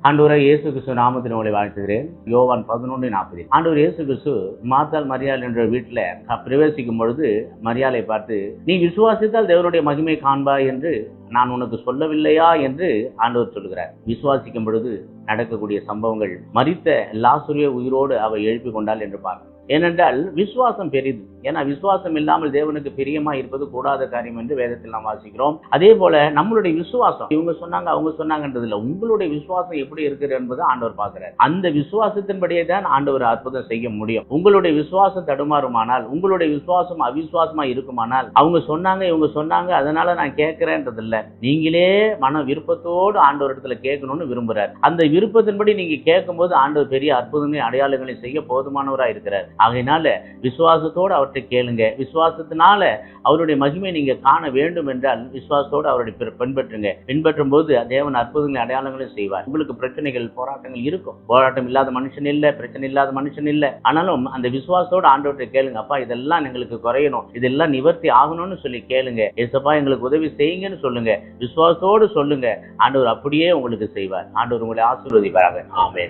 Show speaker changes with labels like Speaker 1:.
Speaker 1: ஆண்டவராய் இயேசு கிறிஸ்து நாமத்தில் உங்களை வாழ்த்துகிறேன். யோவான் 11:40. ஆண்டவர் இயேசு கிறிஸ்து மார்த்தாள் மரியாள் என்ற வீட்டில் பிரவேசிக்கும் பொழுது மரியாளை பார்த்து, நீ விசுவாசித்தால் தேவனுடைய மகிமை காண்பாய் என்று நான் உனக்கு சொல்லவில்லையா என்று ஆண்டவர் சொல்கிறார். விசுவாசிக்கும் பொழுது நடக்கக்கூடிய சம்பவங்கள், மரித்த லாசருவை உயிரோடு அவ எழுப்பி கொண்டாள் என்று பார்க்கிறோம். ஏனென்றால் விசுவாசம் பெரிது. ஏன்னா விசுவாசம் இல்லாமல் தேவனுக்கு பிரியமா இருப்பது கூடாத காரியம் என்று வேதத்தில் நாம் வாசிக்கிறோம். அதே போல நம்மளுடைய விசுவாசம், இவங்க சொன்னாங்க அவங்க சொன்னாங்கன்றது இல்லை, உங்களுடைய விசுவாசம் எப்படி இருக்குது என்பது ஆண்டவர் பார்க்கிறார். அந்த விசுவாசத்தின்படியே தான் ஆண்டவர் அற்புதம் செய்ய முடியும். உங்களுடைய விசுவாசம் தடுமாறுமானால், உங்களுடைய விசுவாசம் அவிசுவாசமா இருக்குமானால், அவங்க சொன்னாங்க இவங்க சொன்னாங்க அதனால நான் கேட்கிறேன்றது இல்லை, நீங்களே மன விருப்பத்தோடு ஆண்டவர் இடத்துல கேட்கணும்னு விரும்புறார். அந்த விருப்பத்தின்படி நீங்க கேட்கும் போது ஆண்டவர் பெரிய அற்புதங்களை அடையாளங்களை செய்ய போதுமானவராக இருக்கிறார். ஆகையினால விசுவாசத்தோடு அவற்றை கேளுங்க. விசுவாசத்தினால அவருடைய மகிமை நீங்க காண வேண்டும் என்றால் விசுவாசத்தோடு அவருடைய பின்பற்றும் போது தேவன் அற்புதங்களை அடையாளங்களை செய்வார். உங்களுக்கு பிரச்சனைகள் போராட்டங்கள் இருக்கும். போராட்டம் இல்லாத மனுஷன் இல்லை, பிரச்சனை இல்லாத மனுஷன் இல்லை. ஆனாலும் அந்த விசுவாசத்தோடு ஆண்டவர்கிட்ட கேளுங்க. அப்பா இதெல்லாம் எங்களுக்கு குறையணும், இதெல்லாம் நிவர்த்தி ஆகணும்னு சொல்லி கேளுங்க. ஏசப்பா எங்களுக்கு உதவி செய்யுங்கன்னு சொல்லுங்க. விசுவாசத்தோடு சொல்லுங்க. ஆண்டவர் அப்படியே உங்களுக்கு செய்வார். ஆண்டவர் உங்களை ஆசீர்வதிப்பாராக. ஆமென்.